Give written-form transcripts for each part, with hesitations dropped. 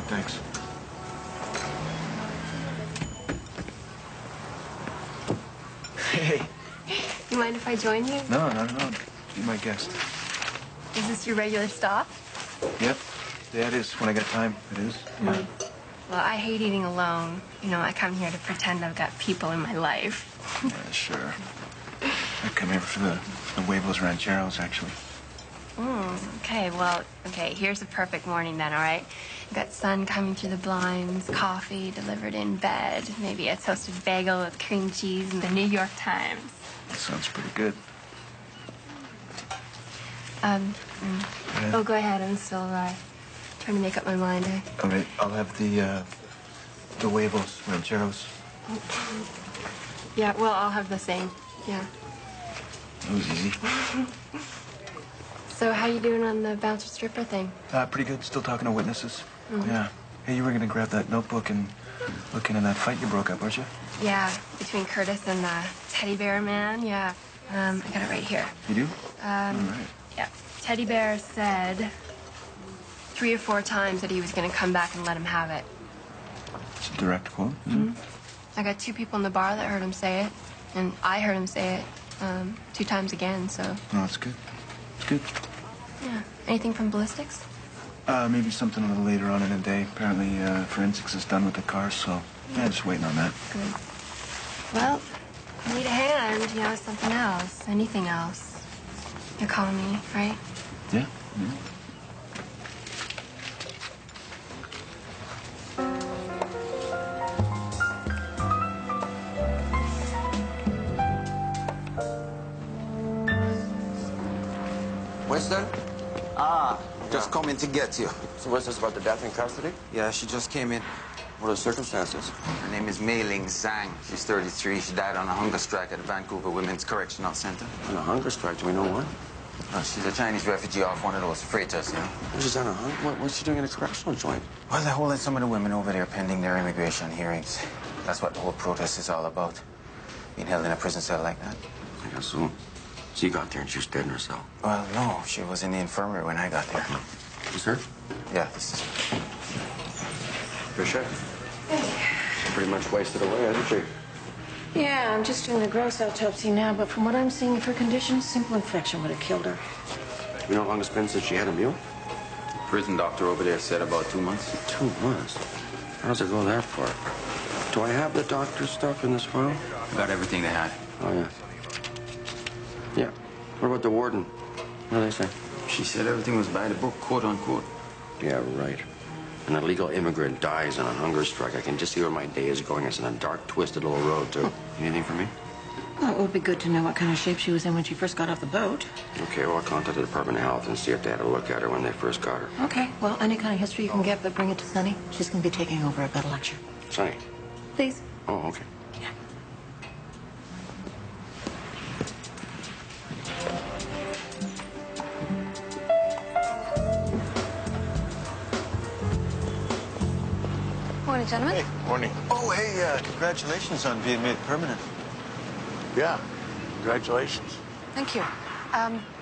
great, thanks. Hey. You mind if I join you? No, not at all. Be my guest. Is this your regular stop? Yep. Yeah, it is. When I got time, it is. Yeah. Well, I hate eating alone. You know, I come here to pretend I've got people in my life. Yeah, sure. I come here for the huevos rancheros, actually. Okay, well, here's a perfect morning then, all right? You got sun coming through the blinds, coffee delivered in bed, maybe a toasted bagel with cream cheese and the New York Times. That sounds pretty good. Oh, go ahead. I'm still trying to make up my mind. All right, I'll have the huevos rancheros. Yeah, well, I'll have the same. Yeah. That was easy. So how you doing on the bouncer stripper thing? Pretty good. Still talking to witnesses. Yeah. Hey, you were gonna grab that notebook and look into that fight you broke up, weren't you? Yeah, between Curtis and the teddy bear man. Yeah. I got it right here. You do? All right. Yeah. Teddy bear said 3 or 4 times that he was gonna come back and let him have it. It's a direct quote, isn't it? I got 2 people in the bar that heard him say it, and I heard him say it 2 times again, so... No, that's good. It's good. Yeah. Anything from ballistics? Maybe something a little later on in the day. Apparently, forensics is done with the car, so... Yeah, just waiting on that. Good. Well, I need a hand, you know, something else, anything else. You're calling me, right? Yeah. Winston? Just coming to get you. So what's this about the death in custody? Yeah, she just came in. What are the circumstances? Her name is Mei Ling Zhang. She's 33. She died on a hunger strike at the Vancouver Women's Correctional Center. On a hunger strike? Do we know what? Well, she's a Chinese refugee off one of those freighters, you know. She's on a hunger? What's she doing in a correctional joint? Well, they're holding some of the women over there pending their immigration hearings. That's what the whole protest is all about. Being held in a prison cell like that. I guess so. So you got there and she was dead in her cell? Well, no. She was in the infirmary when I got there. Is her? Yeah, this is... Tricia? She pretty much wasted away, hasn't she? Yeah, I'm just doing the gross autopsy now, but from what I'm seeing of her condition, simple infection would have killed her. You know how long it's been since she had a meal? Prison doctor over there said about 2 months. 2 months? How does it go that far? Do I have the doctor's stuff in this file? I got everything they had. Oh, yeah. Yeah. What about the warden? What do they say? She said everything was by the book, quote unquote. Yeah, right. An illegal immigrant dies on a hunger strike. I can just see where my day is going. It's in a dark, twisted little road, too. Anything for me? Well, it would be good to know what kind of shape she was in when she first got off the boat. Okay, well, I'll contact the Department of Health and see if they had a look at her when they first got her. Okay, well, any kind of history you can get, but bring it to Sunny. She's going to be taking over about a lecture. Sonny? Please. Oh, okay. Yeah. Morning, gentlemen. Hey, morning. Oh, hey, congratulations on being made permanent. Yeah, congratulations. Thank you.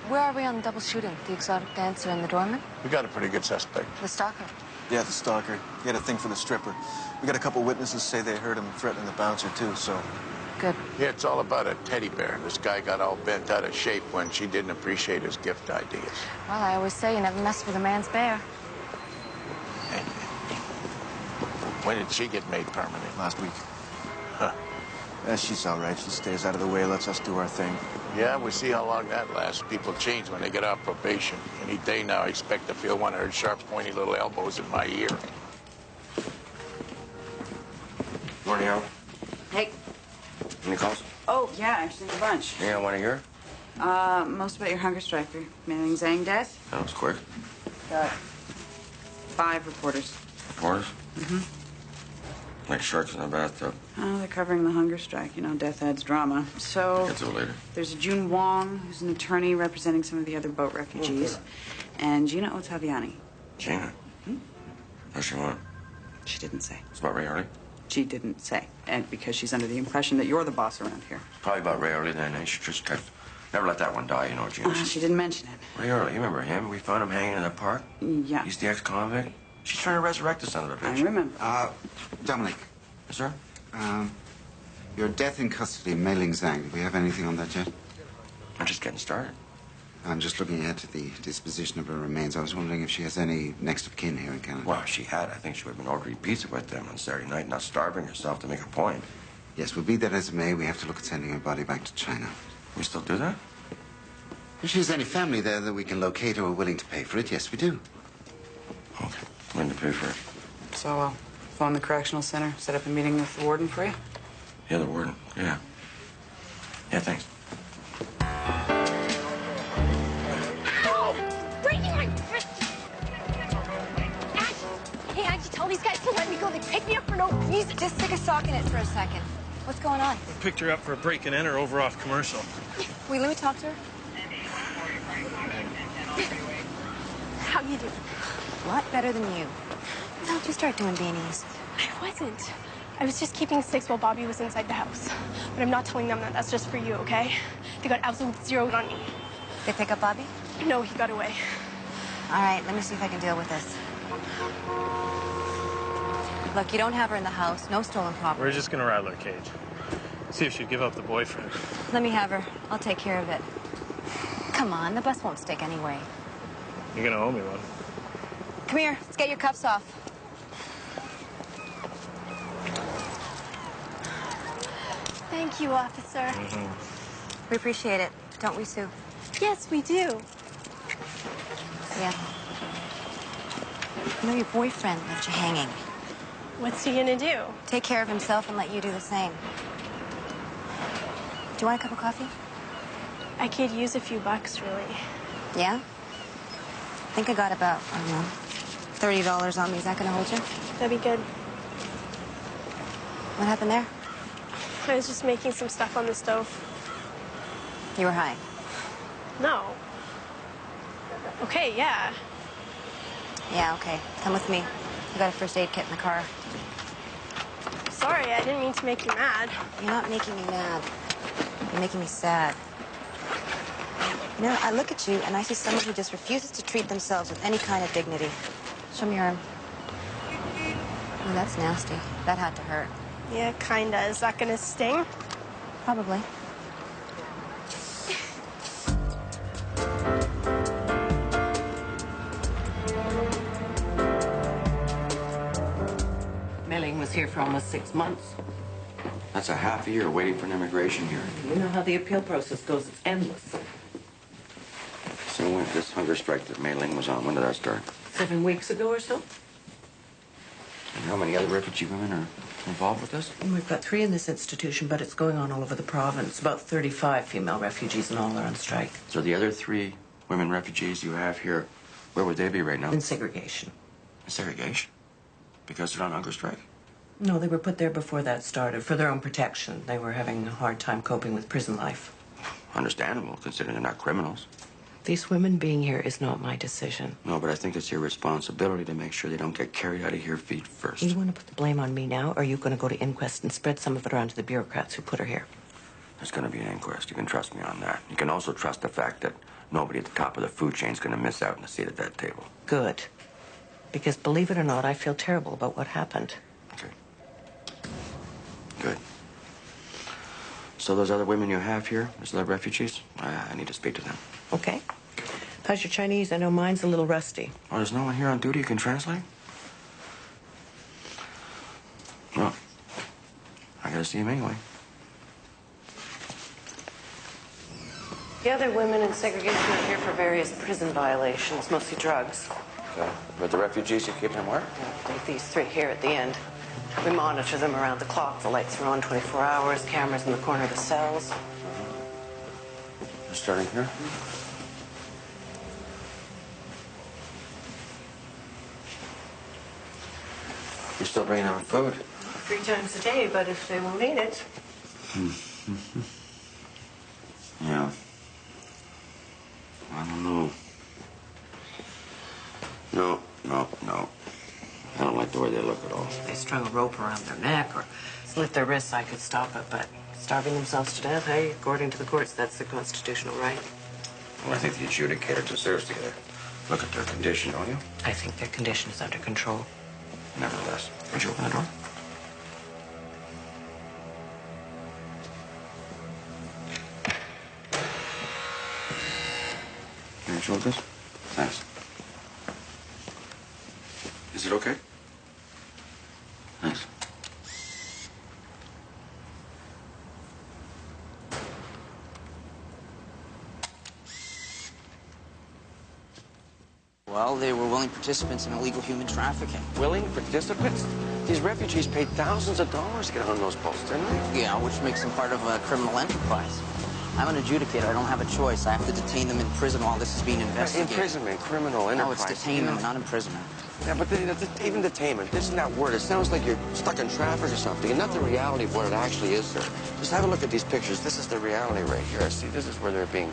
Where are we on the double shooting? The exotic dancer and the doorman? We got a pretty good suspect. The stalker? Yeah, the stalker. He had a thing for the stripper. We got a couple witnesses say they heard him threatening the bouncer, too, so... Good. Yeah, it's all about a teddy bear. This guy got all bent out of shape when she didn't appreciate his gift ideas. Well, I always say you never mess with a man's bear. Hey, when did she get made permanent? Last week. Huh. Yeah, she's all right. She stays out of the way, lets us do our thing. Yeah, we'll see how long that lasts. People change when they get off probation. Any day now, I expect to feel one of her sharp, pointy little elbows in my ear. Morning, Al. Hey. Any calls? Oh, yeah, actually a bunch. You want to hear? Most about your hunger striker. Mei Ling Zhang death. That was quick. Got 5 reporters. Reporters? Like sharks in a bathtub. Oh, they're covering the hunger strike. You know, death adds drama. So Get to it later. there's a June Wong, who's an attorney representing some of the other boat refugees. And Gina Ottaviani. Gina? What she want? She didn't say. It's about Ray Harley? She didn't say. And because she's under the impression that you're the boss around here. Probably about Ray Harley then. She just never let that one die, you know, Gina. She didn't mention it. Ray Harley, you remember him? We found him hanging in the park. Yeah. He's the ex-convict. She's trying to resurrect the son of a bitch. I remember. Dominic, Yes, sir? your death in custody, Mei Ling Zhang. Do we have anything on that yet? I'm just getting started. I'm just looking ahead to the disposition of her remains. I was wondering if she has any next of kin here in Canada. Well, if she had, I think she would have been ordering pizza with them on Saturday night, not starving herself to make a point. Yes, well, be that as it may, we have to look at sending her body back to China. We still do that? If she has any family there that we can locate or are willing to pay for it, yes, we do. Okay. When to pay for it? So I'll phone the correctional center, set up a meeting with the warden for you. Yeah, the warden. Yeah. Yeah, thanks. Hey, Angie, tell these guys to let me go. They picked me up for no reason. Just stick a sock in it for a second. What's going on? We picked her up for a break and enter over off commercial. Wait, let me talk to her. How you doing? A lot better than you. How'd you start doing beanies? I wasn't. I was just keeping 6 while Bobby was inside the house. But I'm not telling them that. That's just for you, okay? They got absolute zeroed on me. They pick up Bobby? No, he got away. All right, let me see if I can deal with this. Look, you don't have her in the house. No stolen property. We're just gonna rattle her cage. See if she'd give up the boyfriend. Let me have her. I'll take care of it. Come on, the bus won't stick anyway. You're gonna owe me one. Come here. Let's get your cuffs off. Thank you, officer. We appreciate it, don't we, Sue? Yes, we do. Yeah. You know, your boyfriend left you hanging. What's he gonna do? Take care of himself and let you do the same. Do you want a cup of coffee? I could use a few bucks, really. Yeah? I think I got about, I don't know, $30 on me. Is that gonna hold you? That'd be good. What happened there? I was just making some stuff on the stove. You were high. No. Okay, yeah. Yeah, okay. Come with me. I got a first aid kit in the car. Sorry, I didn't mean to make you mad. You're not making me mad. You're making me sad. You know, I look at you and I see someone who just refuses to treat themselves with any kind of dignity. Show me your arm. Oh, that's nasty. That had to hurt. Yeah, kinda. Is that gonna sting? Probably. Mei was here for almost 6 months. That's a half a year waiting for an immigration hearing. You know how the appeal process goes. It's endless. So when this hunger strike that Mei Ling was on, when did that start? 7 weeks ago or so. And how many other refugee women are involved with this? And we've got 3 in this institution, but it's going on all over the province. About 35 female refugees and all are on strike. So the other 3 women refugees you have here, where would they be right now? In segregation. Segregation? Because they're on hunger strike? No, they were put there before that started, for their own protection. They were having a hard time coping with prison life. Understandable, considering they're not criminals. These women being here is not my decision. No, but I think it's your responsibility to make sure they don't get carried out of here feet first. You want to put the blame on me now, or are you going to go to Inquest and spread some of it around to the bureaucrats who put her here? There's going to be an inquest. You can trust me on that. You can also trust the fact that nobody at the top of the food chain is going to miss out on a seat at that table. Good. Because believe it or not, I feel terrible about what happened. Okay. Good. So those other women you have here, those other refugees, I need to speak to them. Okay. How's your Chinese? I know mine's a little rusty. Oh, there's no one here on duty who can translate? Well, I gotta see him anyway. The other women in segregation are here for various prison violations, mostly drugs. Okay. But the refugees, you keep them where? Like these 3 here at the end. We monitor them around the clock. The lights are on 24 hours, cameras in the corner of the cells. You're starting here? You're still bringing them food? 3 times a day, but if they won't eat it. Yeah. I don't know. No. I don't like the way they look at all. If they strung a rope around their neck or slit their wrists, I could stop it, but starving themselves to death, hey, according to the courts, that's the constitutional right. Well, I think the adjudicator deserves to get look at their condition, don't you? I think their condition is under control. Nevertheless, would you open the door? Can you show this? Thanks. Is it okay? Thanks. Well, they were willing participants in illegal human trafficking. Willing participants? These refugees paid thousands of dollars to get on those boats, didn't they? Yeah, which makes them part of a criminal enterprise. I'm an adjudicator. I don't have a choice. I have to detain them in prison while this is being investigated. Imprisonment, criminal enterprise. No, it's detainment, not imprisonment. Yeah, but even detainment, isn't that word? It sounds like you're stuck in traffic or something, and not the reality of what it actually is, sir. Just have a look at these pictures. This is the reality right here. See, this is where they're being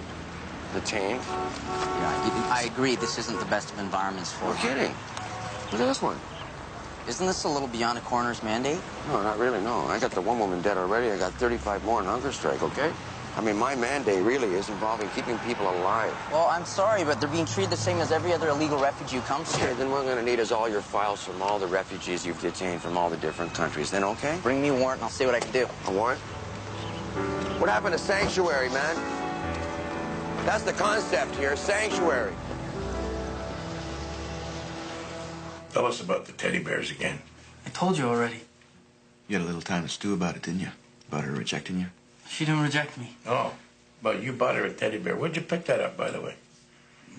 detained. Yeah, I agree. This isn't the best of environments for No them. kidding. Look at this one. Isn't this a little beyond a coroner's mandate? No, not really, no. I got the one woman dead already. I got 35 more in hunger strike, okay? I mean, my mandate really is involving keeping people alive. Well, I'm sorry, but they're being treated the same as every other illegal refugee who comes here. Okay, then what we're going to need is all your files from all the refugees you've detained from all the different countries. Then okay? Bring me a warrant and I'll see what I can do. A warrant? What happened to sanctuary, man? That's the concept here, sanctuary. Tell us about the teddy bears again. I told you already. You had a little time to stew about it, didn't you? About her rejecting you? She didn't reject me. Oh, but you bought her a teddy bear. Where'd you pick that up, by the way?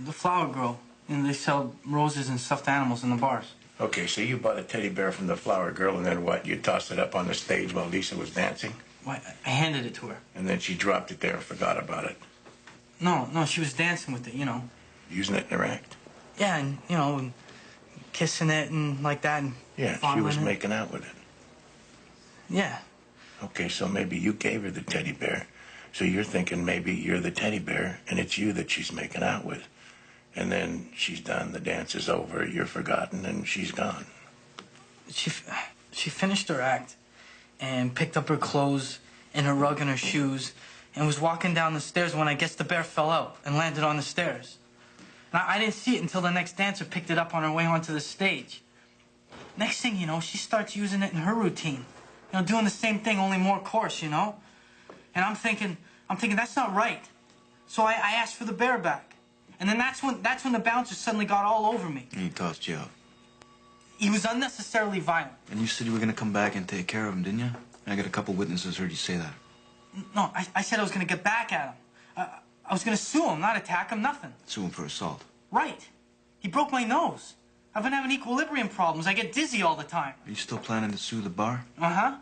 The flower girl. And they sell roses and stuffed animals in the bars. Okay, so you bought a teddy bear from the flower girl, and then what? You tossed it up on the stage while Lisa was dancing? Why, I handed it to her. And then she dropped it there and forgot about it. No, she was dancing with it, you know. Using it in her act? Yeah, and, you know, and kissing it and like that. And Yeah, she fondling was it. making out with it. Yeah. Okay, so maybe you gave her the teddy bear. So you're thinking maybe you're the teddy bear, and it's you that she's making out with. And then she's done, the dance is over, you're forgotten, and she's gone. She finished her act and picked up her clothes and her rug and her shoes and was walking down the stairs when I guess the bear fell out and landed on the stairs. And I didn't see it until the next dancer picked it up on her way onto the stage. Next thing you know, she starts using it in her routine. You know, doing the same thing, only more coarse, you know? And I'm thinking, that's not right. So I asked for the bear back. And then that's when the bouncer suddenly got all over me. And he tossed you out. He was unnecessarily violent. And you said you were going to come back and take care of him, didn't you? And I got a couple witnesses heard you say that. No, I said I was going to get back at him. I was going to sue him, not attack him, nothing. Sue him for assault. Right. He broke my nose. I've been having equilibrium problems. I get dizzy all the time. Are you still planning to sue the bar? Uh-huh.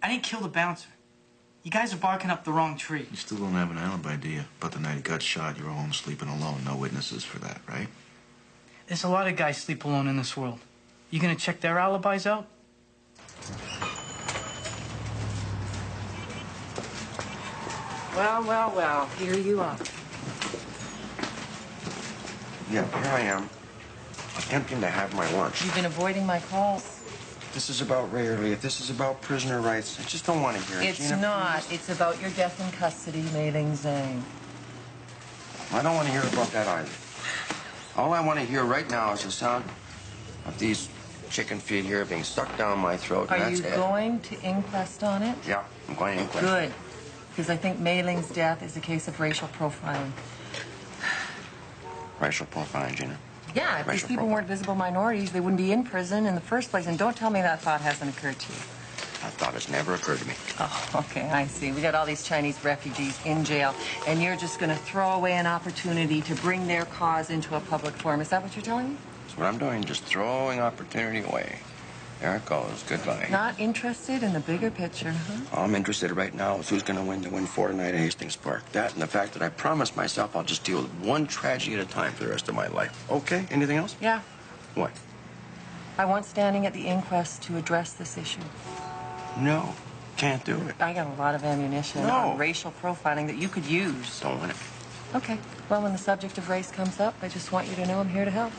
I didn't kill the bouncer. You guys are barking up the wrong tree. You still don't have an alibi, do you? But the night he got shot, you were home sleeping alone. No witnesses for that, right? There's a lot of guys sleep alone in this world. You gonna check their alibis out? Well, here you are. Yeah, here I am, attempting to have my lunch. You've been avoiding my calls. This is about Ray Early. This is about prisoner rights. I just don't want to hear it, It's Gina, not. please. It's about your death in custody, Mei Ling Zhang. I don't want to hear about that either. All I want to hear right now is the sound of these chicken feet here being stuck down my throat. and Are that's you it. going to inquest on it? Yeah, I'm going to inquest. Good. Because I think Mei Ling's death is a case of racial profiling. Racial profiling, Gina. Yeah, if these Racial people profiling. weren't visible minorities, they wouldn't be in prison in the first place. And don't tell me that thought hasn't occurred to you. That thought has never occurred to me. Oh, okay, I see. We got all these Chinese refugees in jail, and you're just going to throw away an opportunity to bring their cause into a public forum. Is that what you're telling me? That's what I'm doing, just throwing opportunity away. There it goes. Goodbye. Not interested in the bigger picture, huh? All I'm interested in right now is who's going to win the Win 4 tonight at Hastings Park. That and the fact that I promised myself I'll just deal with one tragedy at a time for the rest of my life. Okay? Anything else? Yeah. What? I want standing at the inquest to address this issue. No. Can't do it. I got a lot of ammunition No. on racial profiling that you could use. Don't want it. Okay. Well, when the subject of race comes up, I just want you to know I'm here to help.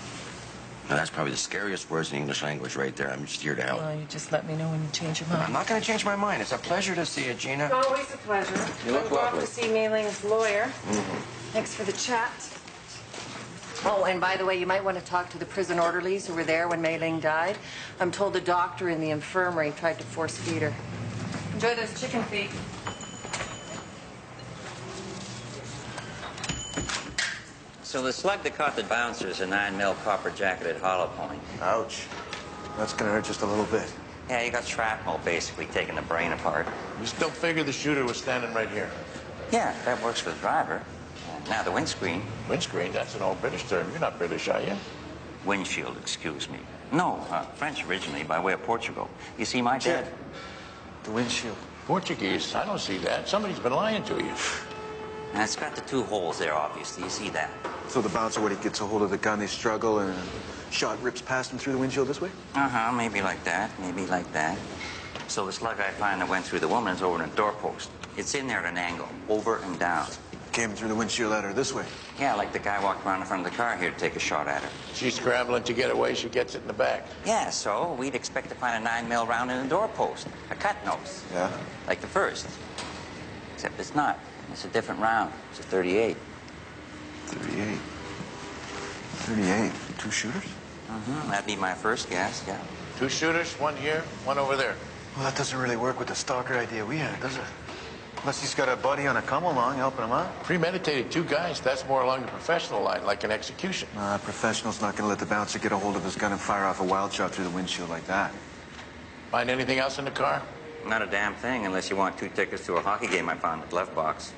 Now, that's probably the scariest words in English language right there. I'm just here to help. Well, you just let me know when you change your mind. I'm not going to change my mind. It's a pleasure to see you, Gina. Always a pleasure. You look I'm going lovely. to see Mei Ling's lawyer. Mm-hmm. Thanks for the chat. Oh, and by the way, you might want to talk to the prison orderlies who were there when Mei Ling died. I'm told the doctor in the infirmary tried to force feed her. Enjoy those chicken feet. So the slug that caught the bouncer is a 9mm copper-jacketed hollow point. Ouch. That's gonna hurt just a little bit. Yeah, you got shrapnel basically taking the brain apart. You still figure the shooter was standing right here? Yeah, that works for the driver. Now the windscreen. Windscreen? That's an old British term. You're not British, are you? Windshield, excuse me. No, French originally, by way of Portugal. You see, my dad... The windshield. Portuguese? I don't see that. Somebody's been lying to you. Now, it's got the 2 holes there, obviously. You see that? So the bouncer, when he gets a hold of the gun, they struggle and shot rips past him through the windshield this way? Uh-huh, maybe like that, maybe like that. So the slug I find that went through the woman is over in a doorpost. It's in there at an angle, over and down. Came through the windshield at her this way? Yeah, like the guy walked around in front of the car here to take a shot at her. She's scrambling to get away. She gets it in the back. Yeah, so we'd expect to find a 9mm round in the doorpost. A cut nose. Yeah? Like the first. Except it's not. It's a different round. It's a 38. 38. 38. 2 shooters? Mm-hmm. That'd be my first guess, yeah. 2 shooters, 1 here, 1 over there. Well, that doesn't really work with the stalker idea we had, does it? Unless he's got a buddy on a come-along helping him out. Premeditated 2 guys, that's more along the professional line, like an execution. Professional's not going to let the bouncer get a hold of his gun and fire off a wild shot through the windshield like that. Find anything else in the car? Not a damn thing, unless you want 2 tickets to a hockey game I found in the glove box.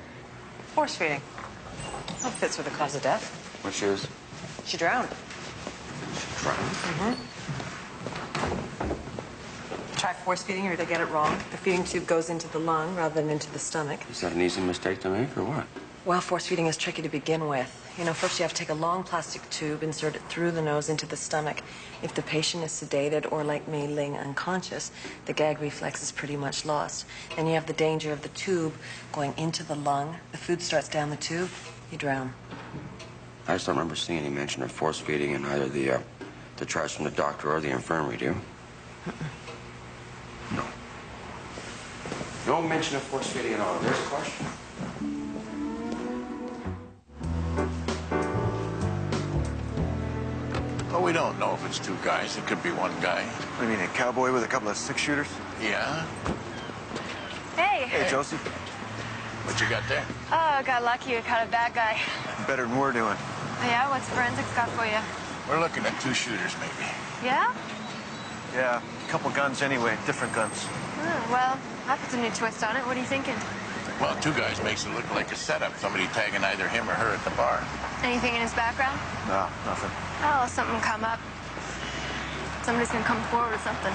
Force feeding. That fits with the cause of death. What she is? She drowned. Drowned? Try force feeding her to get it wrong. The feeding tube goes into the lung rather than into the stomach. Is that an easy mistake to make, or what? Well, force feeding is tricky to begin with. You know, first you have to take a long plastic tube, insert it through the nose into the stomach. If the patient is sedated or, like Mei Ling, unconscious, the gag reflex is pretty much lost. And you have the danger of the tube going into the lung. The food starts down the tube, you drown. I just don't remember seeing any mention of force feeding in either the charts from the doctor or the infirmary, do you? No. No mention of force feeding at all. There's a question. Well, we don't know if it's 2 guys. It could be 1 guy. What do you mean, a cowboy with a couple of 6-shooters? Yeah? Hey. Hey, Josie. What you got there? Oh, I got lucky. I caught a bad guy. Better than we're doing. Yeah, what's forensics got for you? We're looking at 2 shooters, maybe. Yeah? Yeah, a couple guns anyway, different guns. Oh, well, that puts a new twist on it. What are you thinking? Well, 2 guys makes it look like a setup. Somebody tagging either him or her at the bar. Anything in his background? No, nothing. Oh, something come up. Somebody's gonna come forward with something.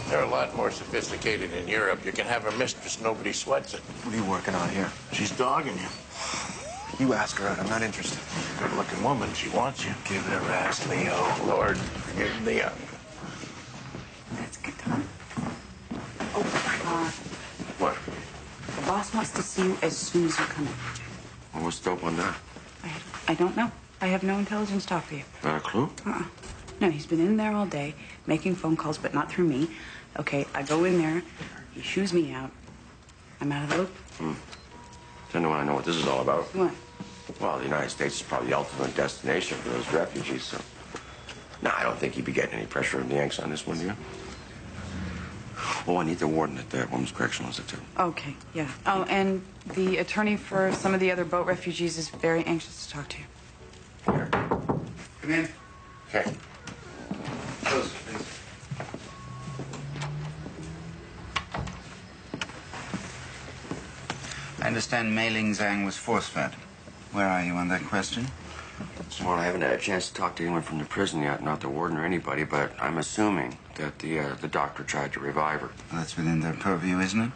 They're a lot more sophisticated in Europe. You can have a mistress, nobody sweats it. What are you working on here? She's dogging you. You ask her out. I'm not interested. Good-looking woman. She wants you. Give it a rest, Leo. Lord, forgive the young. That's good, huh? Oh, What? the boss wants to see you as soon as you come in. Well, what's dope on that? I don't know. I have no intelligence talk for you. Not a clue? No, he's been in there all day, making phone calls, but not through me. Okay, I go in there, he shoos me out. I'm out of the loop. Then I know what this is all about. What? Well, the United States is probably the ultimate destination for those refugees, so... No, I don't think he'd be getting any pressure from the Yanks on this one, do you? Oh, I need the warden at the Women's Correctional Institute. Okay, yeah. Oh, and the attorney for some of the other boat refugees is very anxious to talk to you. Here. Come in. Okay. Close, please. I understand Mei Ling Zhang was force-fed. Where are you on that question? Well, I haven't had a chance to talk to anyone from the prison yet, not the warden or anybody, but I'm assuming that the doctor tried to revive her. Well, that's within their purview, isn't it?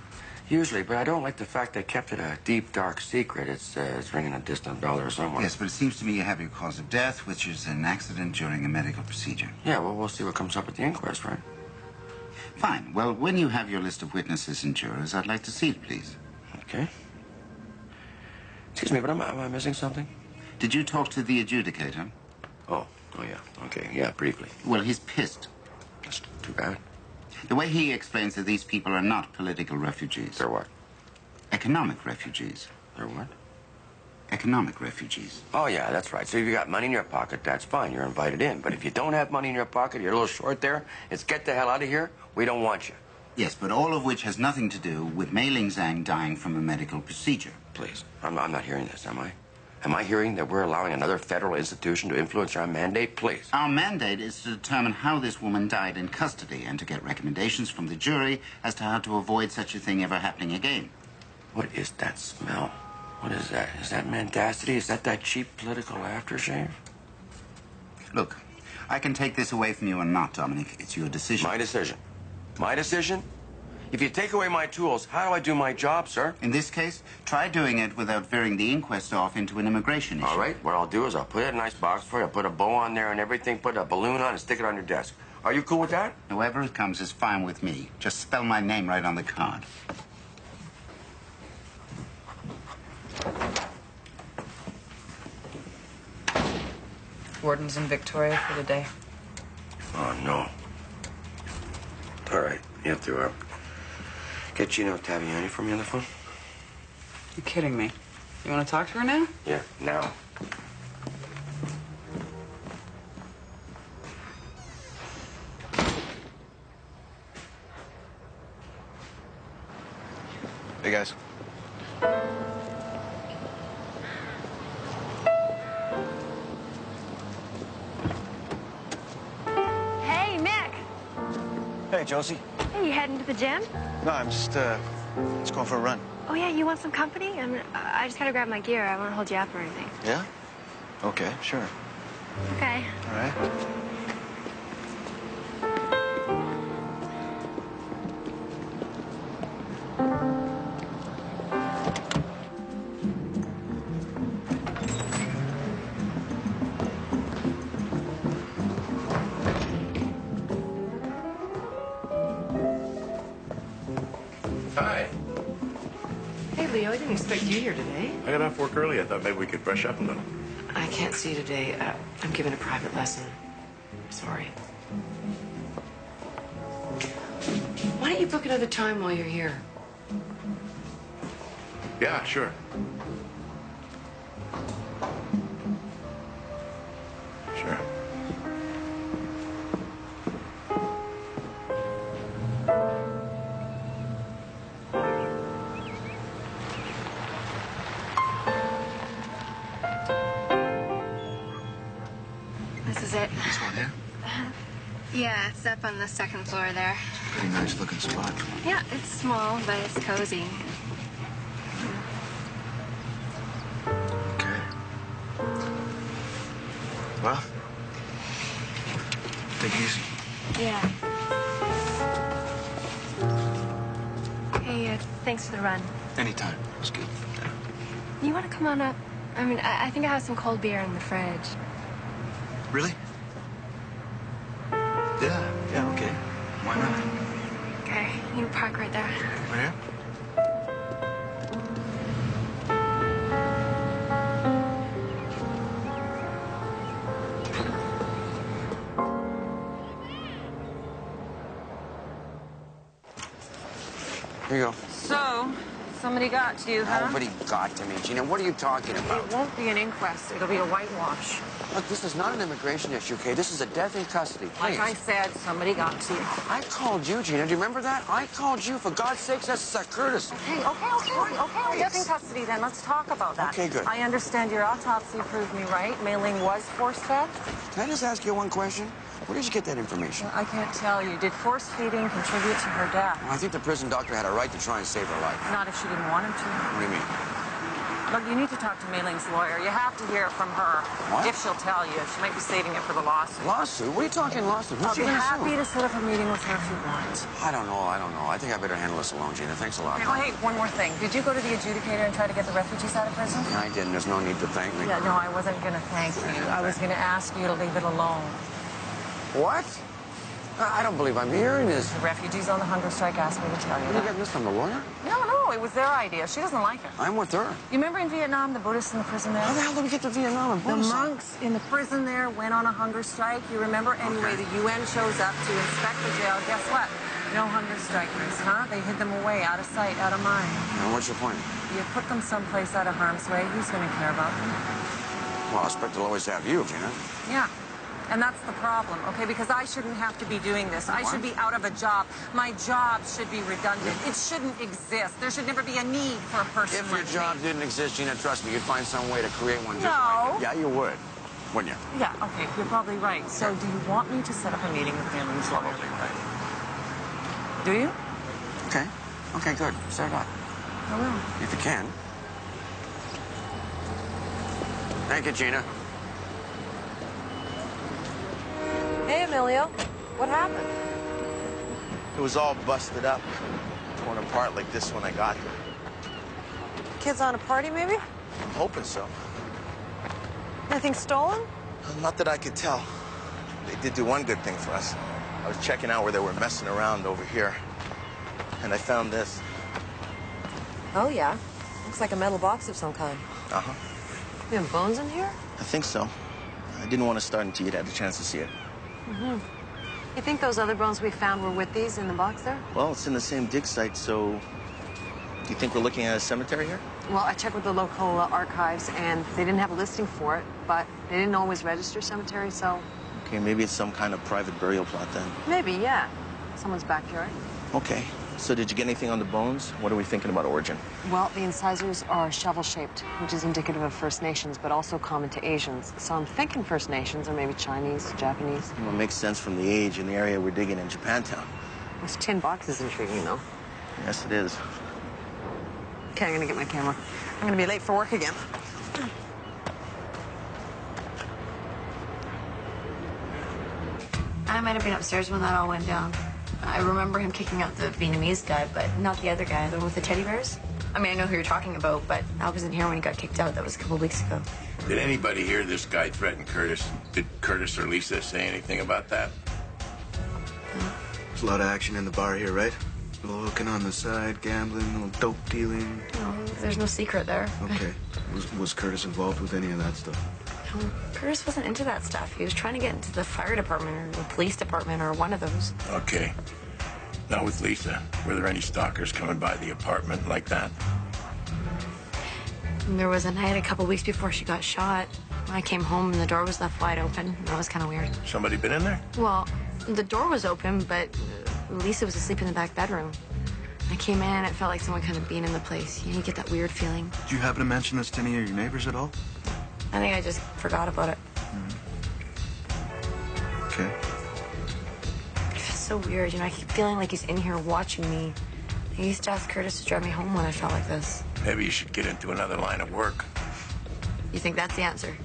Usually, but I don't like the fact they kept it a deep, dark secret. It's ringing a distant bell or somewhere. Yes, but it seems to me you have your cause of death, which is an accident during a medical procedure. Yeah, well, we'll see what comes up at the inquest, right? Fine. Well, when you have your list of witnesses and jurors, I'd like to see it, please. Okay. Excuse me, but am I missing something? Did you talk to the adjudicator? Oh, yeah. Okay, yeah, briefly. Well, he's pissed. That's too bad. The way he explains that these people are not political refugees. They're what? Economic refugees. They're what? economic refugees. Oh, yeah, that's right. So if you got money in your pocket, that's fine. You're invited in. But if you don't have money in your pocket, you're a little short there, it's get the hell out of here. We don't want you. Yes, but all of which has nothing to do with Mei Ling Zhang dying from a medical procedure. Please, I'm not hearing this, am I? Am I hearing that we're allowing another federal institution to influence our mandate? Please. Our mandate is to determine how this woman died in custody and to get recommendations from the jury as to how to avoid such a thing ever happening again. What is that smell? What is that? Is that mendacity? Is that cheap political aftershave? Look, I can take this away from you or not, Dominic. It's your decision. My decision. My decision? If you take away my tools, how do I do my job, sir? In this case, try doing it without veering the inquest off into an immigration issue. All right, what I'll do is I'll put it in a nice box for you. I'll put a bow on there and everything, put a balloon on and stick it on your desk. Are you cool with that? However it comes is fine with me. Just spell my name right on the card. Warden's in Victoria for the day. Oh, no. All right, you have to, get Gino Taviani for me on the phone? You're kidding me. You want to talk to her now? Yeah, now. Hey, guys. Hey, Mick. Hey, Josie. Hey, you heading to the gym? No, I'm just going for a run. Oh, yeah, you want some company? I just gotta grab my gear. I won't hold you up or anything. Yeah? Okay, sure. Okay. All right. Hi. Hey, Leo, I didn't expect you here today. I got off work early. I thought maybe we could brush up a little. I can't see you today. I'm giving a private lesson. Sorry. Why don't you book another time while you're here? Yeah, sure. Sure. This is it. This one here? Yeah, it's up on the second floor there. Pretty nice looking spot. Yeah, it's small, but it's cozy. Okay. Well, take it easy. Yeah. Hey, thanks for the run. Anytime. It was good. Yeah. You want to come on up? I mean, I think I have some cold beer in the fridge. Really? Yeah, okay. Why not? Okay, you can park right there. Right here? Here you go. So, somebody got to you, huh? Nobody got to me. Gina, what are you talking about? It won't be an inquest. It'll be a whitewash. Look, this is not an immigration issue, okay? This is a death in custody. Please. Like I said, somebody got to you. I called you, Gina. Do you remember that? I called you. For God's sakes, that's a courtesy. Okay, death in custody then. Let's talk about that. Okay, good. I understand your autopsy proved me right. Mei Ling was force-fed? Can I just ask you one question? Where did you get that information? I can't tell you. Did force feeding contribute to her death? I think the prison doctor had a right to try and save her life. Not if she didn't want him to. What do you mean? Look, you need to talk to Mei Ling's lawyer. You have to hear it from her. What? If she'll tell you. She might be saving it for the lawsuit. Lawsuit? What are you talking lawsuit? Who's I'll she be gonna happy sue? to set up a meeting with her if you want. I don't know. I think I better handle this alone, Gina. Thanks a lot. Oh, hey, one more thing. Did you go to the adjudicator and try to get the refugees out of prison? I didn't. There's no need to thank me. Yeah, no, I wasn't going to thank you. I was going to ask you to leave it alone. What? I don't believe I'm hearing this. The refugees on the hunger strike asked me to tell you Are you that. getting this from the lawyer? No, it was their idea. She doesn't like it. I'm with her. You remember in Vietnam, the Buddhists in the prison there? How the hell did we get to Vietnam and The Buddhism? monks in the prison there went on a hunger strike. You remember? Anyway, the UN shows up to inspect the jail. Guess what? No hunger strikers, huh? They hid them away, out of sight, out of mind. Now, what's your point? You put them someplace out of harm's way, who's going to care about them? Well, I expect they'll always have you, Gina. Yeah. And that's the problem, okay? Because I shouldn't have to be doing this. I should be out of a job. My job should be redundant. It shouldn't exist. There should never be a need for a person If your like job me. didn't exist, Gina, trust me, you'd find some way to create one just No. like it. Yeah, you would. Wouldn't you? Yeah, okay, you're probably right. So do you want me to set up a meeting with Mailing's lawyer? Probably right. Do you? Okay. Okay, good. Set it up. I will. If you can. Thank you, Gina. Hey, Emilio. What happened? It was all busted up, torn apart like this when I got here. Kids on a party, maybe? I'm hoping so. Anything stolen? Not that I could tell. They did do one good thing for us. I was checking out where they were messing around over here, and I found this. Oh, yeah. Looks like a metal box of some kind. Uh-huh. You have bones in here? I think so. I didn't want to start until you'd had the chance to see it. Mm-hmm. You think those other bones we found were with these in the box there? Well, it's in the same dig site, so... Do you think we're looking at a cemetery here? Well, I checked with the local archives, and they didn't have a listing for it, but they didn't always register cemeteries, so... Okay, maybe it's some kind of private burial plot then. Maybe, yeah. Someone's backyard. Okay. So did you get anything on the bones? What are we thinking about origin? Well, the incisors are shovel-shaped, which is indicative of First Nations, but also common to Asians. So I'm thinking First Nations, or maybe Chinese, Japanese. Well, it makes sense from the age and the area we're digging in Japantown. This tin box is intriguing, though. Yes, it is. Okay, I'm gonna get my camera. I'm gonna be late for work again. I might have been upstairs when that all went down. I remember him kicking out the Vietnamese guy, but not the other guy, the one with the teddy bears. I mean, I know who you're talking about, but I wasn't here when he got kicked out. That was a couple weeks ago. Did anybody hear this guy threaten Curtis? Did Curtis or Lisa say anything about that? There's a lot of action in the bar here, right? A little hooking on the side, gambling, a little dope dealing. No, there's no secret there. Okay. Was Curtis involved with any of that stuff? No, Curtis wasn't into that stuff. He was trying to get into the fire department or the police department or one of those. Okay. Now with Lisa, were there any stalkers coming by the apartment like that? And there was a night a couple weeks before she got shot. I came home and the door was left wide open. That was kind of weird. Somebody been in there? Well, the door was open, but Lisa was asleep in the back bedroom. I came in and it felt like someone kind of being in the place. You get that weird feeling. Did you happen to mention this to any of your neighbors at all? I think I just forgot about it. Okay. It's so weird, I keep feeling like he's in here watching me. I used to ask Curtis to drive me home when I felt like this. Maybe you should get into another line of work. You think that's the answer?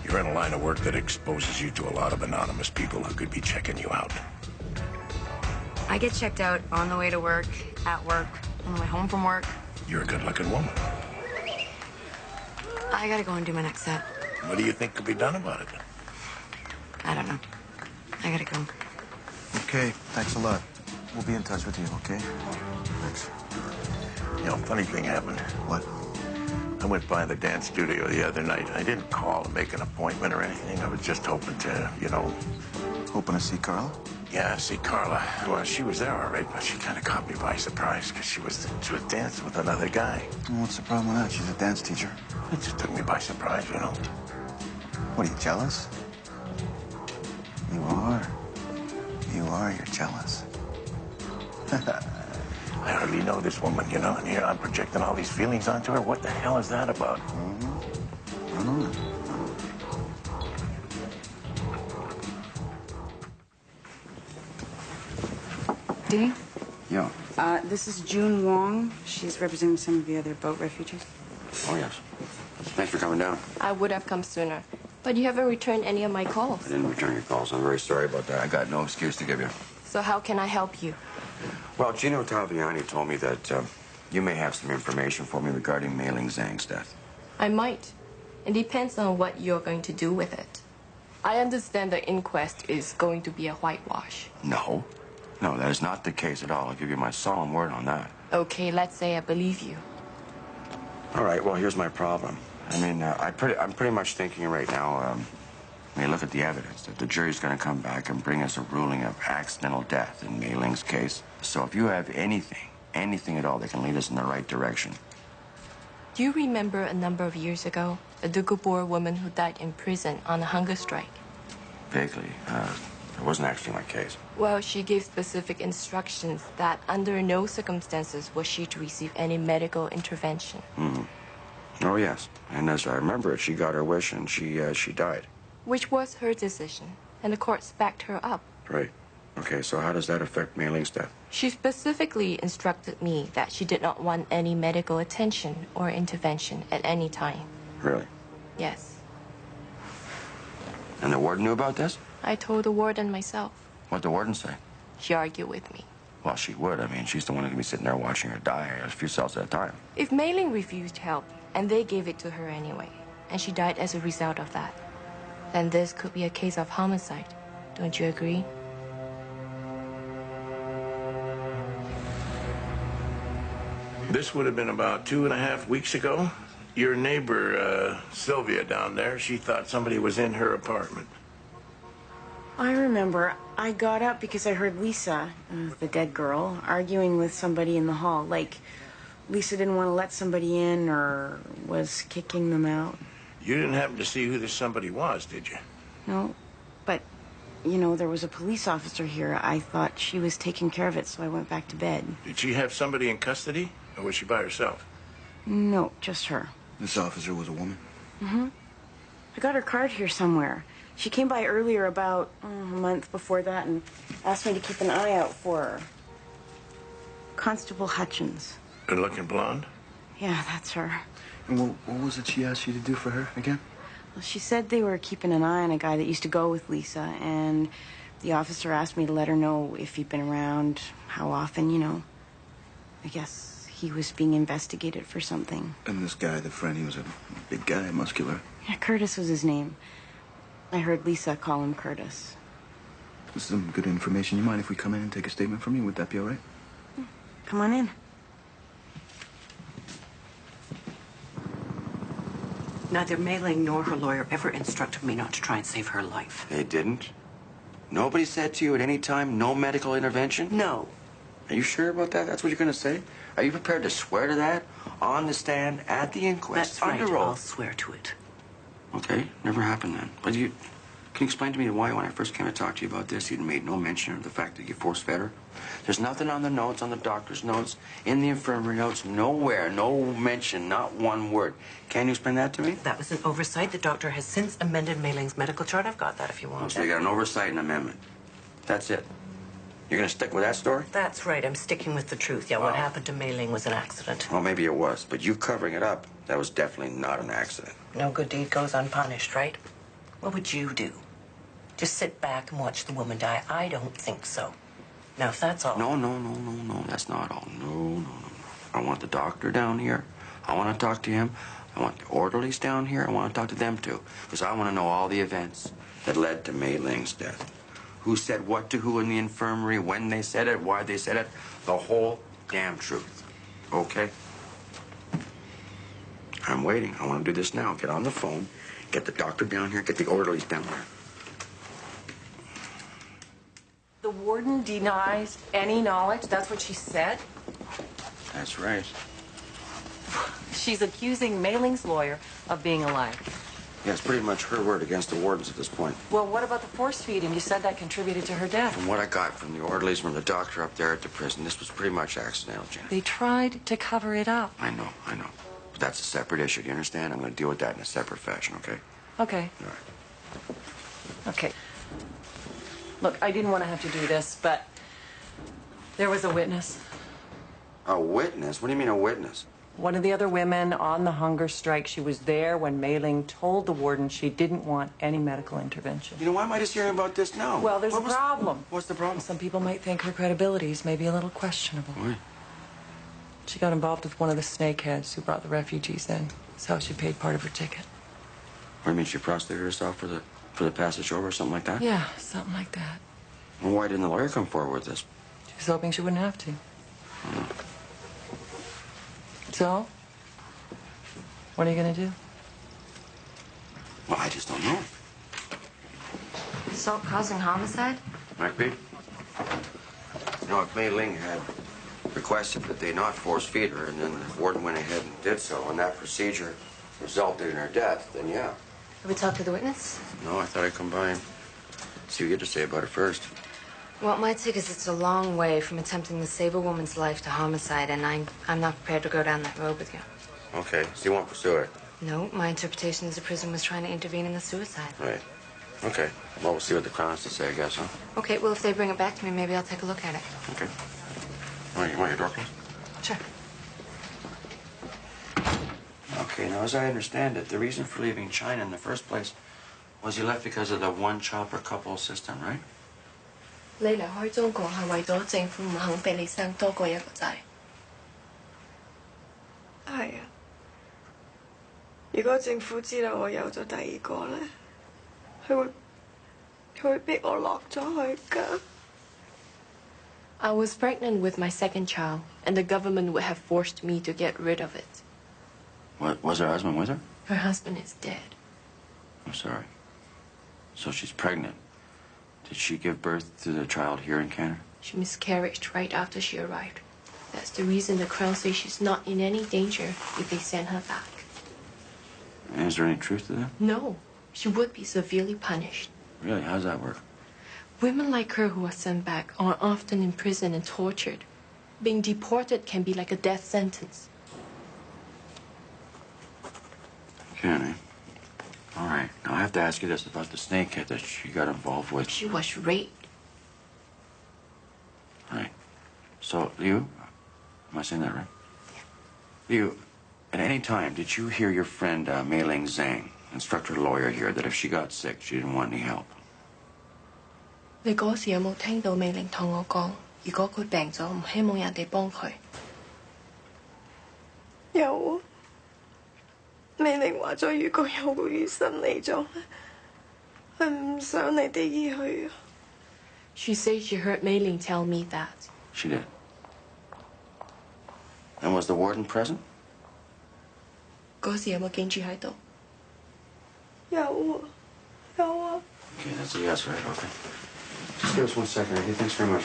You're in a line of work that exposes you to a lot of anonymous people who could be checking you out. I get checked out on the way to work, at work, on the way home from work. You're a good-looking woman. I gotta go and do my next set. What do you think could be done about it? I don't know. I gotta go. Okay, thanks a lot. We'll be in touch with you, okay? Thanks. Funny thing happened. What? I went by the dance studio the other night. I didn't call to make an appointment or anything. I was just hoping to, Hoping to see Carla? Yeah, see Carla. Well, she was there all right, but she kind of caught me by surprise because she was dancing with another guy. Well, what's the problem with that? She's a dance teacher. It just took me by surprise, What, are you jealous? You are. You're jealous. I hardly know this woman, and here I'm projecting all these feelings onto her. What the hell is that about? I don't know. Dee? Yeah. This is June Wong. She's representing some of the other boat refugees. Oh, yes. Thanks for coming down. I would have come sooner, but you haven't returned any of my calls. I didn't return your calls. I'm very sorry about that. I got no excuse to give you. So how can I help you? Well, Gino Taviani told me that you may have some information for me regarding Mei-Ling Zhang's death. I might. It depends on what you're going to do with it. I understand the inquest is going to be a whitewash. No. No, that is not the case at all. I'll give you my solemn word on that. Okay, let's say I believe you. All right, well, here's my problem. I mean, I'm pretty much thinking right now, I mean, look at the evidence. The jury's going to come back and bring us a ruling of accidental death in Mei Ling's case. So if you have anything at all that can lead us in the right direction. Do you remember a number of years ago, a Dugubor woman who died in prison on a hunger strike? Vaguely. It wasn't actually my case. Well, she gave specific instructions that under no circumstances was she to receive any medical intervention. Oh, yes. And as I remember it, she got her wish and she died. Which was her decision, and the courts backed her up. Right. Okay, so how does that affect Mei Ling's death? She specifically instructed me that she did not want any medical attention or intervention at any time. Really? Yes. And the warden knew about this? I told the warden myself. What'd the warden say? She argued with me. Well, she would. I mean, she's the one who's going to be sitting there watching her die a few cells at a time. If Mei Ling refused help, and they gave it to her anyway, and she died as a result of that, then this could be a case of homicide. Don't you agree? This would have been about 2.5 weeks ago. Your neighbor, Sylvia, down there, she thought somebody was in her apartment. I remember. I got up because I heard Lisa, the dead girl, arguing with somebody in the hall. Like, Lisa didn't want to let somebody in or was kicking them out. You didn't happen to see who this somebody was, did you? No, but, you know, there was a police officer here. I thought she was taking care of it, so I went back to bed. Did she have somebody in custody, or was she by herself? No, just her. This officer was a woman? Mm-hmm. I got her card here somewhere. She came by earlier about a month before that and asked me to keep an eye out for her. Constable Hutchins. Good-looking blonde? Yeah, that's her. And what was it she asked you to do for her again? Well, she said they were keeping an eye on a guy that used to go with Lisa, and the officer asked me to let her know if he'd been around, how often, you know. I guess he was being investigated for something. And this guy, the friend, he was a big guy, muscular. Yeah, Curtis was his name. I heard Lisa call him Curtis. This is some good information. You mind if we come in and take a statement from you? Would that be all right? Come on in. Neither Mei Ling nor her lawyer ever instructed me not to try and save her life. They didn't? Nobody said to you at any time, no medical intervention? No. Are you sure about that? That's what you're going to say? Are you prepared to swear to that on the stand at the inquest? That's right. Under oath? I'll swear to it. Okay, never happened then. But can you explain to me why, when I first came to talk to you about this, you'd made no mention of the fact that you force-fed her? There's nothing on the notes, on the doctor's notes, in the infirmary notes, nowhere, no mention, not one word. Can you explain that to me? That was an oversight. The doctor has since amended Mei Ling's medical chart. I've got that if you want. So you got an oversight and amendment. That's it. You're going to stick with that story? That's right. I'm sticking with the truth. Yeah, what happened to Mei Ling was an accident. Well, maybe it was, but you covering it up, that was definitely not an accident. No good deed goes unpunished, right? What would you do? Just sit back and watch the woman die? I don't think so. Now, if that's all... No, that's not all. No. I want the doctor down here. I want to talk to him. I want the orderlies down here. I want to talk to them, too. Because I want to know all the events that led to Mei Ling's death. Who said what to who in the infirmary, when they said it, why they said it. The whole damn truth. Okay? I'm waiting. I want to do this now. Get on the phone. Get the doctor down here. Get the orderlies down there. The warden denies any knowledge. That's what she said. That's right. She's accusing Mei Ling's lawyer of being a liar. Yeah, it's pretty much her word against the warden's at this point. Well, what about the force feeding? You said that contributed to her death. From what I got from the orderlies, from the doctor up there at the prison, this was pretty much accidental, Janet. They tried to cover it up. I know. But that's a separate issue. Do you understand? I'm going to deal with that in a separate fashion, okay? Okay. All right. Okay. Look, I didn't want to have to do this, but there was a witness. A witness? What do you mean a witness? One of the other women on the hunger strike. She was there when Mei Ling told the warden she didn't want any medical intervention. You know, why am I just hearing about this now? Well, there's a problem. What's the problem? Some people might think her credibility is maybe a little questionable. Why? She got involved with one of the snakeheads who brought the refugees in. That's how she paid part of her ticket. What do you mean, she prostituted herself for the passage over or something like that? Yeah, something like that. Well, why didn't the lawyer come forward with this? She was hoping she wouldn't have to. So, what are you going to do? Well, I just don't know. Assault causing homicide? Might be. You know, if Mei Ling had requested that they not force feed her, and then the warden went ahead and did so, and that procedure resulted in her death, then yeah. Have we talked to the witness? No, I thought I'd come by and see what you had to say about it first. Well, my take is it's a long way from attempting to save a woman's life to homicide, and I'm not prepared to go down that road with you. Okay, so you won't pursue it? No, my interpretation is the prison was trying to intervene in the suicide. Right. Okay. Well, we'll see what the Crown has to say, I guess, huh? Okay, well, if they bring it back to me, maybe I'll take a look at it. Okay. You want your door closed? Sure. Okay, now, as I understand it, the reason for leaving China in the first place was you left because of the one-child per couple system, right? 你離開中國係為咗政府唔肯俾你生多過一個仔。係啊，如果政府知道我有咗第二個咧，佢會逼我落咗去㗎。I was pregnant with my second child, and the government would have forced me to get rid of it. What, was her husband with her? Her husband is dead. I'm sorry. So she's pregnant. Did she give birth to the child here in Canada? She miscarried right after she arrived. That's the reason the Crown says she's not in any danger if they send her back. And is there any truth to that? No, she would be severely punished. Really? How does that work? Women like her who are sent back are often imprisoned and tortured. Being deported can be like a death sentence. Can, eh? All right. Now, I have to ask you this about the snakehead that she got involved with. She was raped. Right. So, Liu, am I saying that right? Yeah. Liu, at any time, did you hear your friend Mei Ling Zhang instruct her lawyer here that if she got sick, she didn't want any help? 你嗰時有冇聽到美玲同我講，如果佢病咗，唔希望人哋幫佢？有啊，美玲話咗，如果有個醫生嚟咗咧，佢唔想你哋醫佢啊。She said she heard Mei Ling tell me that. She did. And was the warden present? 嗰時有冇警署喺度？有啊，有啊。 Okay, that's a yes, right? Okay. Just give us 1 second, Ricky. Thanks very much.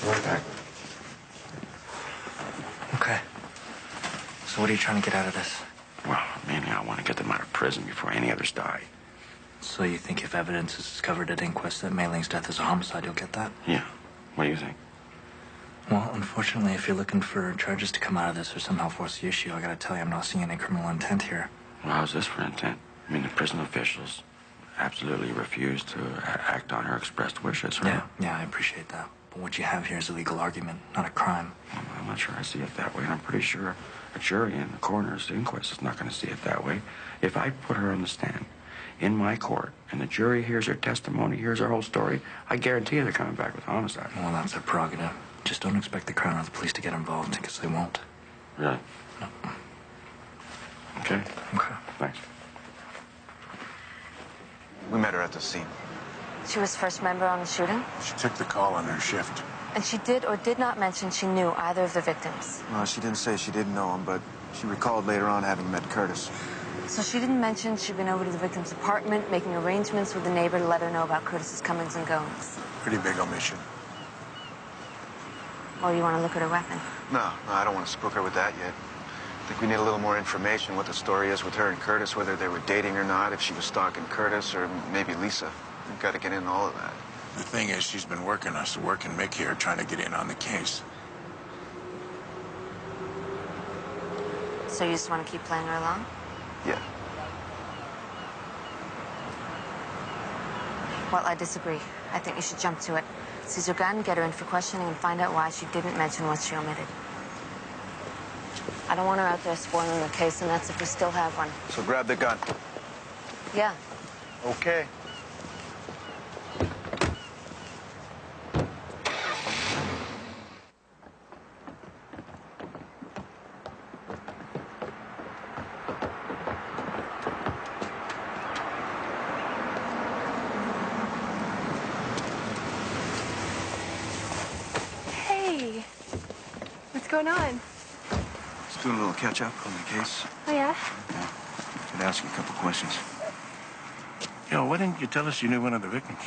Be right back. Okay. So what are you trying to get out of this? Well, mainly I want to get them out of prison before any others die. So you think if evidence is discovered at Inquest that Mei Ling's death is a homicide, you'll get that? Yeah. What do you think? Well, unfortunately, if you're looking for charges to come out of this or somehow force the issue, I gotta tell you, I'm not seeing any criminal intent here. Well, how's this for intent? I mean, the prison officials absolutely refused to act on her expressed wishes, right? Yeah, I appreciate that. But what you have here is a legal argument, not a crime. Well, I'm not sure I see it that way, and I'm pretty sure a jury in the coroner's inquest is not going to see it that way. If I put her on the stand in my court, and the jury hears her testimony, hears her whole story, I guarantee you they're coming back with homicide. Well, that's their prerogative. Just don't expect the Crown or the police to get involved, because they won't. Really? No. Okay. Okay. Thanks. We met her at the scene. She was first member on the shooting? She took the call on her shift. And she did or did not mention she knew either of the victims? Well, she didn't say she didn't know him, but she recalled later on having met Curtis. So she didn't mention she'd been over to the victim's apartment, making arrangements with the neighbor to let her know about Curtis's comings and goings? Pretty big omission. Or you want to look at her weapon? No, I don't want to spook her with that yet. I think we need a little more information, what the story is with her and Curtis, whether they were dating or not, if she was stalking Curtis or maybe Lisa. We've got to get into all of that. The thing is, she's been working us to work and Mick here trying to get in on the case. So you just want to keep playing her along? Yeah. Well, I disagree. I think you should jump to it. Seize her gun, get her in for questioning, and find out why she didn't mention what she omitted. I don't want her out there spoiling the case, and that's if we still have one. So grab the gun. Yeah. Okay. Hey, what's going on? Just doing a little catch-up on the case. Oh, yeah? Could ask you a couple questions. Yo, why didn't you tell us you knew one of the victims?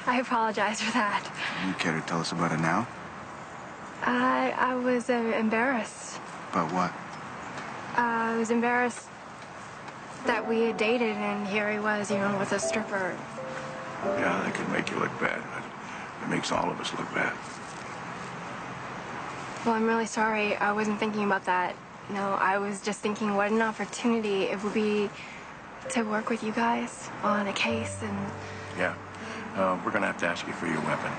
I apologize for that. You care to tell us about it now? I was embarrassed. About what? I was embarrassed that we had dated, and here he was, with a stripper. Yeah, that could make you look bad, but it makes all of us look bad. Well, I'm really sorry. I wasn't thinking about that. I was just thinking what an opportunity it would be to work with you guys on a case, and... Yeah. We're gonna have to ask you for your weapon.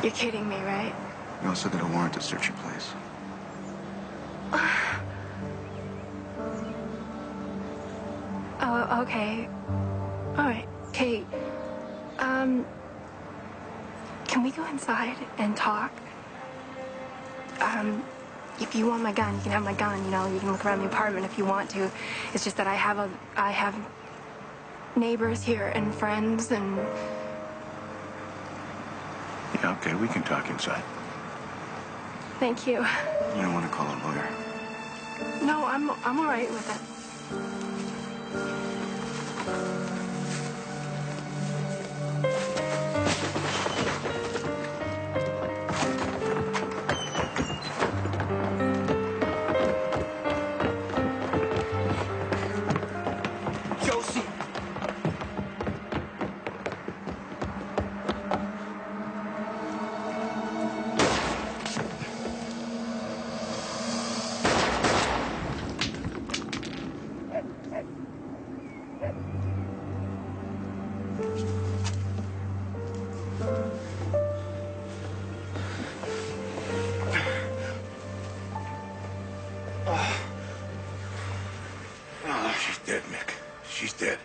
You're kidding me, right? We also got a warrant to search your place. Oh, okay. All right. Okay. Can we go inside and talk? If you want my gun, you can have my gun. You can look around the apartment if you want to. It's just that I have neighbors here and friends and... Yeah, okay, we can talk inside. Thank you. You don't want to call a lawyer. No, I'm all right with it. She's dead, Mick. She's dead.